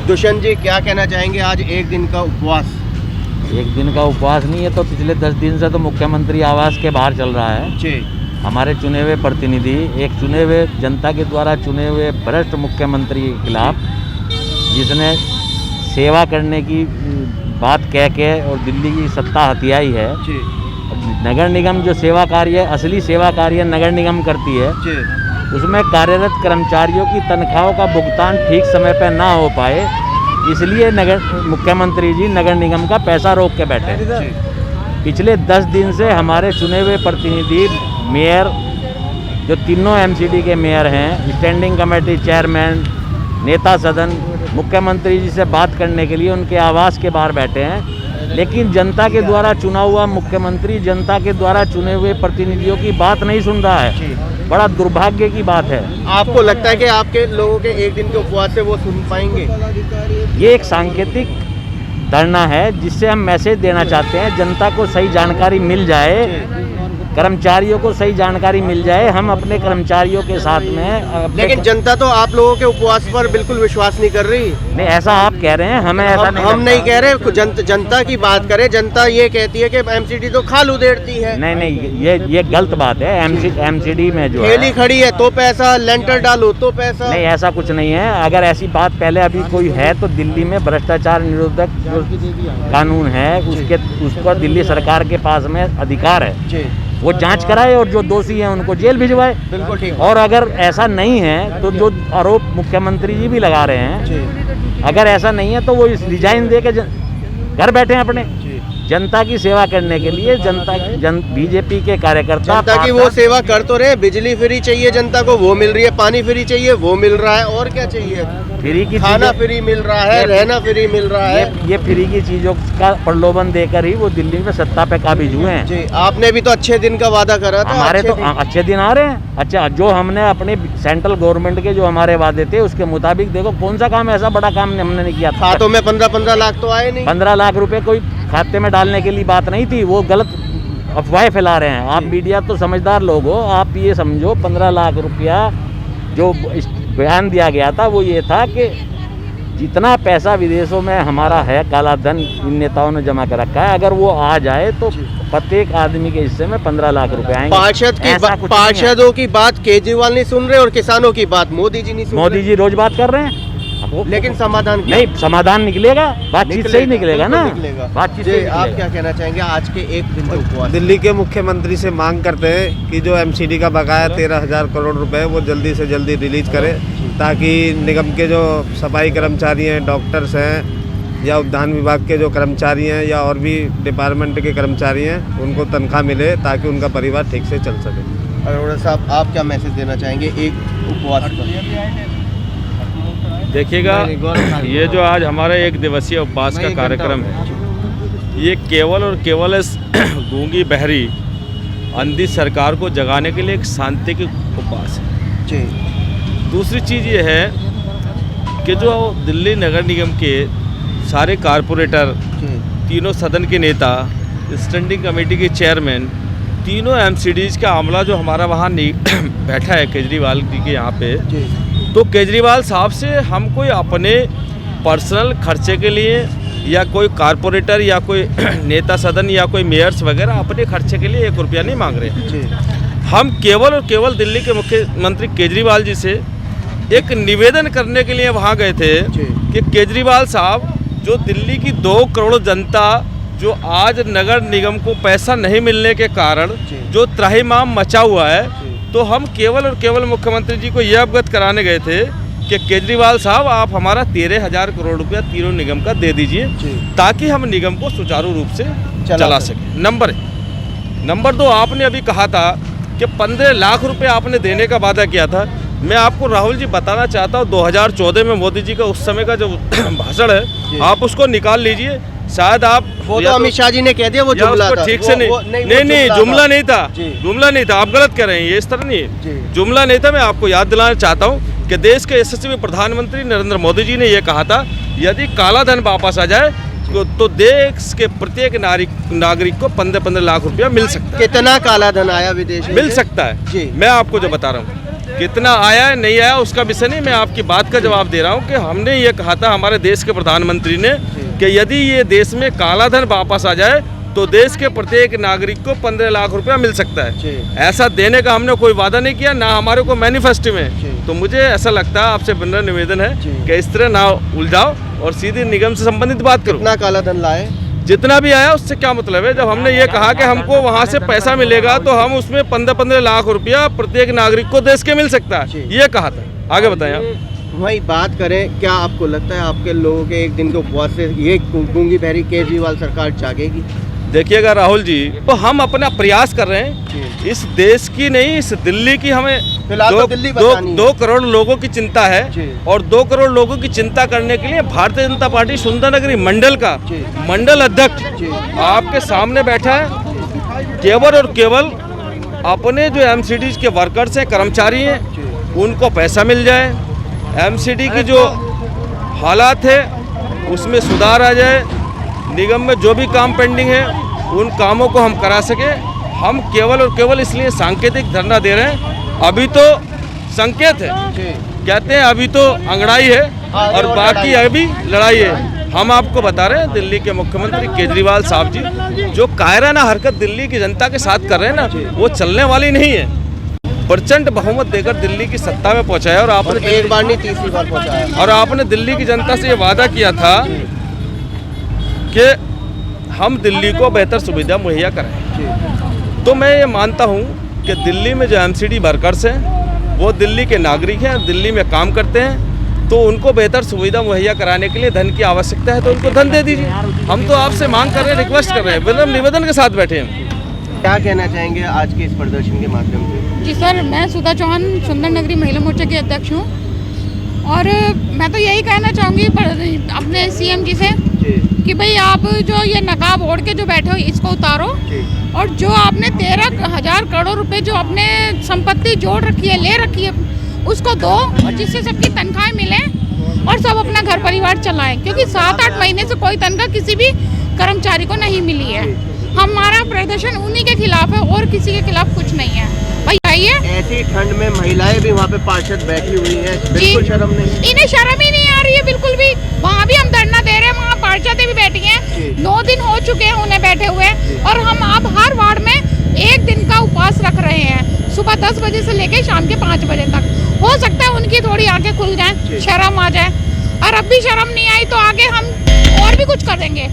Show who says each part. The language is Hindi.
Speaker 1: दुष्यंत जी, क्या कहना चाहेंगे? आज एक दिन का उपवास।
Speaker 2: एक दिन का उपवास नहीं है, तो पिछले 10 दिन से तो मुख्यमंत्री आवास के बाहर चल रहा है।
Speaker 1: जी।
Speaker 2: हमारे चुने हुए प्रतिनिधि एक चुने हुए जनता के द्वारा चुने हुए भ्रष्ट मुख्यमंत्री के खिलाफ, जिसने सेवा करने की बात कह के और दिल्ली की सत्ता हथियाई है।
Speaker 1: जी।
Speaker 2: नगर निगम जो सेवा कार्य, असली सेवा कार्य नगर निगम करती है,
Speaker 1: जी।
Speaker 2: उसमें कार्यरत कर्मचारियों की तनख्वाहों का भुगतान ठीक समय पर ना हो पाए, इसलिए मुख्यमंत्री जी नगर निगम का पैसा रोक के बैठे। पिछले 10 दिन से हमारे चुने हुए प्रतिनिधि मेयर, जो तीनों एमसीडी के मेयर हैं, स्टैंडिंग कमेटी चेयरमैन, नेता सदन, मुख्यमंत्री जी से बात करने के लिए उनके आवास के बाहर बैठे हैं। लेकिन जनता के द्वारा चुना हुआ मुख्यमंत्री जनता के द्वारा चुने हुए प्रतिनिधियों की बात नहीं सुन रहा है। बड़ा दुर्भाग्य की बात है।
Speaker 1: आपको लगता है कि आपके लोगों के एक दिन के उपवास से वो सुन पाएंगे?
Speaker 2: ये एक सांकेतिक धरना है, जिससे हम मैसेज देना चाहते हैं, जनता को सही जानकारी मिल जाए, कर्मचारियों को सही जानकारी मिल जाए। हम अपने कर्मचारियों के साथ में,
Speaker 1: लेकिन जनता तो आप लोगों के उपवास पर बिल्कुल विश्वास नहीं कर रही।
Speaker 2: नहीं, ऐसा आप कह रहे हैं, हमें ऐसा नहीं।
Speaker 1: हम नहीं कह रहे, जनता की बात करें। जनता ये कहती है कि एमसीडी तो खाल उधेड़ती है।
Speaker 2: नहीं, ये गलत बात है। एमसीडी में जो
Speaker 1: ठेली खड़ी है तो पैसा, लेंटर डालो तो पैसा।
Speaker 2: नहीं, ऐसा कुछ नहीं है। अगर ऐसी बात पहले अभी कोई है तो दिल्ली में भ्रष्टाचार निरोधक जो कानून है, उस पर दिल्ली सरकार के पास में अधिकार है। वो जांच कराए और जो दोषी हैं उनको जेल भिजवाए।
Speaker 1: बिल्कुल ठीक।
Speaker 2: और अगर ऐसा नहीं है तो जो आरोप मुख्यमंत्री जी भी लगा रहे हैं, अगर ऐसा नहीं है तो वो रिजाइन दे के घर बैठे हैं अपने जनता की सेवा करने के लिए। बीजेपी के कार्यकर्ता
Speaker 1: जनता की वो सेवा कर तो रहे। बिजली फ्री चाहिए जनता को, वो मिल रही है। पानी फ्री चाहिए, वो मिल रहा है। और क्या चाहिए?
Speaker 2: फ्री की
Speaker 1: खाना फ्री मिल रहा है, रहना फ्री मिल रहा है।
Speaker 2: ये फ्री की चीजों का प्रलोभन देकर ही वो दिल्ली में सत्ता पे काबिज हुए हैं।
Speaker 1: जी, आपने भी तो अच्छे दिन का वादा करा था।
Speaker 2: हमारे तो अच्छे दिन आ रहे हैं। अच्छा, जो हमने अपने सेंट्रल गवर्नमेंट के जो हमारे वादे थे उसके मुताबिक देखो कौन सा काम, ऐसा बड़ा काम हमने नहीं किया।
Speaker 1: खातों में 15-15 लाख तो आए नहीं।
Speaker 2: 15 लाख रुपए कोई खाते में डालने के लिए बात नहीं थी। वो गलत अफवाहें फैला रहे हैं। आप मीडिया तो समझदार लोग हो, आप ये समझो 15 लाख रुपया जो बयान दिया गया था वो ये था कि जितना पैसा विदेशों में हमारा है काला धन इन नेताओं ने जमा कर रखा है, अगर वो आ जाए तो प्रत्येक आदमी के हिस्से में 15 लाख रुपए आएंगे।
Speaker 1: पार्षदों की बात केजरीवाल नहीं सुन रहे और किसानों की बात मोदी जी नहीं सुन रहे।
Speaker 2: मोदी जी रोज बात कर रहे हैं,
Speaker 1: लेकिन समाधान
Speaker 2: नहीं, समाधान निकलेगा, बातचीत से ही निकलेगा ना। बातचीत से।
Speaker 1: आप क्या कहना चाहेंगे आज के एक दिन के उपवास?
Speaker 3: दिल्ली के मुख्यमंत्री से मांग करते हैं कि जो एमसीडी का बकाया 13,000 करोड़ रुपए वो जल्दी से जल्दी रिलीज करे, ताकि निगम के जो सफाई कर्मचारी हैं, डॉक्टर्स हैं, या उद्यान विभाग के जो कर्मचारी हैं, या और भी डिपार्टमेंट के कर्मचारी हैं, उनको तनख्वाह मिले ताकि उनका परिवार ठीक से चल सके।
Speaker 1: अरोड़ा साहब, आप क्या मैसेज देना चाहेंगे एक उपवास पर?
Speaker 4: देखिएगा, ये जो आज हमारा एक दिवसीय उपवास का कार्यक्रम है, ये केवल और केवल इस गूंगी बहरी अंधी सरकार को जगाने के लिए एक शांति की उपवास है।
Speaker 1: जी।
Speaker 4: दूसरी चीज़ ये है कि जो दिल्ली नगर निगम के सारे कारपोरेटर, तीनों सदन के नेता, स्टैंडिंग कमेटी के चेयरमैन, तीनों एमसीडीज का आमला जो हमारा वहाँ बैठा है केजरीवाल जी के यहाँ पे, तो केजरीवाल साहब से हम कोई अपने पर्सनल खर्चे के लिए या कोई कारपोरेटर या कोई नेता सदन या कोई मेयर्स वगैरह अपने खर्चे के लिए 1 रुपया नहीं मांग रहे। हम केवल और केवल दिल्ली के मुख्यमंत्री केजरीवाल जी से एक निवेदन करने के लिए वहाँ गए थे कि केजरीवाल साहब, जो दिल्ली की 2 करोड़ जनता जो आज नगर निगम को पैसा नहीं मिलने के कारण जो त्राहिमाम मचा हुआ है, तो हम केवल और केवल मुख्यमंत्री जी को यह अवगत कराने गए थे कि केजरीवाल साहब, आप हमारा 13,000 करोड़ रुपया तीनों निगम का दे दीजिए, ताकि हम निगम को सुचारू रूप से चला सकें। नंबर 1। नंबर 2, आपने अभी कहा था कि 15 लाख रुपए आपने देने का वादा किया था। मैं आपको राहुल जी बताना चाहता हूँ, 2014 में मोदी जी का उस समय का जो भाषण है, आप उसको निकाल लीजिए। शायद आप
Speaker 1: वो तो अमित शाह जी ने कह दिया वो जुमला था।
Speaker 4: ठीक से नहीं, जुमला नहीं था, जुमला नहीं था। आप गलत कर रहे हैं, ये इस तरह नहीं है, जुमला नहीं था। मैं आपको याद दिलाना चाहता हूँ कि देश के यशस्वी प्रधानमंत्री नरेंद्र मोदी जी ने ये कहा था, यदि काला धन वापस आ जाए तो देश के प्रत्येक नागरिक को 15-15 लाख रुपया मिल सकता है।
Speaker 1: कितना काला धन आया विदेश में?
Speaker 4: मिल सकता है। मैं आपको जो बता रहा हूँ कितना आया है नहीं आया उसका विषय नहीं, मैं आपकी बात का जवाब दे रहा हूँ कि हमने ये कहा था हमारे देश के प्रधानमंत्री ने कि यदि ये देश में काला धन वापस आ जाए तो देश के प्रत्येक नागरिक को 15 लाख रुपया मिल सकता है। ऐसा देने का हमने कोई वादा नहीं किया, ना हमारे को मैनिफेस्टो में। तो मुझे ऐसा लगता है, आपसे विनम्र निवेदन है कि इस तरह ना उलझाओ और सीधे निगम से संबंधित बात करो।
Speaker 1: कितना काला धन लाए?
Speaker 4: जितना भी आया उससे क्या मतलब है। जब हमने ये कहा कि हमको वहाँ से पैसा मिलेगा तो हम उसमें 15-15 लाख रुपया प्रत्येक नागरिक को देश के मिल सकता है, ये कहा था। आगे बताएं आप।
Speaker 1: वही बात करें, क्या आपको लगता है आपके लोगों के एक दिन के उपवास से ये गूंगी बहरी केजरीवाल सरकार जागेगी?
Speaker 4: देखिएगा राहुल जी, तो हम अपना प्रयास कर रहे हैं, इस देश की नहीं इस दिल्ली की हमें
Speaker 1: फिलहाल तो दिल्ली बचानी है।
Speaker 4: 2 करोड़ लोगों की चिंता है और 2 करोड़ लोगों की चिंता करने के लिए भारतीय जनता पार्टी सुंदरनगरी मंडल का मंडल अध्यक्ष आपके सामने बैठा है। केवल और केवल अपने जो एमसीडीज के वर्कर्स हैं, कर्मचारी हैं, उनको पैसा मिल जाए, एमसीडी की जो हालात है उसमें सुधार आ जाए, निगम में जो भी काम पेंडिंग है उन कामों को हम करा सके। हम केवल और केवल इसलिए सांकेतिक धरना दे रहे हैं। अभी तो संकेत है, कहते हैं अभी तो अंगड़ाई है और बाकी अभी लड़ाई है। हम आपको बता रहे हैं दिल्ली के मुख्यमंत्री केजरीवाल साहब जी जो कायराना हरकत दिल्ली की जनता के साथ कर रहे हैं ना, वो चलने वाली नहीं है। प्रचंड बहुमत देकर दिल्ली की सत्ता में पहुंचाया और आपने
Speaker 1: एक बार नहीं 30 बार पहुंचाया।
Speaker 4: और आपने दिल्ली की जनता से ये वादा किया था कि हम दिल्ली को बेहतर सुविधा मुहैया कराएं। तो मैं ये मानता हूँ कि दिल्ली में जो एमसीडी वर्कर्स हैं वो दिल्ली के नागरिक हैं, दिल्ली में काम करते हैं, तो उनको बेहतर सुविधा मुहैया कराने के लिए धन की आवश्यकता है तो उनको धन दे दीजिए। हम तो आपसे मांग कर रहे हैं, रिक्वेस्ट कर रहे हैं, विनम्र निवेदन के साथ बैठे हैं।
Speaker 1: क्या कहना चाहेंगे आज के इस प्रदर्शन के माध्यम से?
Speaker 5: जी सर, मैं सुधा चौहान सुंदरनगरी महिला मोर्चा की अध्यक्ष हूँ और मैं तो यही कहना चाहूँगी अपने सीएम जी से कि भाई आप जो ये नकाब ओढ़ के जो बैठे हो इसको उतारो और जो आपने 13,000 करोड़ रुपए जो अपने संपत्ति जोड़ रखी है, ले रखी है, उसको दो और जिससे सबकी तनख्वाहें मिले और सब अपना घर परिवार चलाएं, क्योंकि 7-8 महीने से कोई तनख्वाह किसी भी कर्मचारी को नहीं मिली है। हमारा प्रदर्शन उन्हीं के खिलाफ है और किसी के खिलाफ कुछ नहीं है। भाई आइए।
Speaker 1: ऐसी ठंड में महिलाएं भी वहाँ पे पार्षद बैठी हुई हैं, बिल्कुल शर्म नहीं?
Speaker 5: इन्हें शर्म ही नहीं आ रही है बिल्कुल भी। वहाँ भी हम धरना दे रहे हैं, वहाँ पार्षदें भी बैठी हैं, 9 दिन हो चुके हैं उन्हें बैठे हुए और हम अब हर वार्ड में 1 दिन का उपवास रख रहे हैं, सुबह 10 बजे से लेकर शाम के 5 बजे तक। हो सकता है उनकी थोड़ी आंखें खुल जाएं, शर्म आ जाए, और अब भी शर्म नहीं आई तो आगे हम और भी कुछ करेंगे।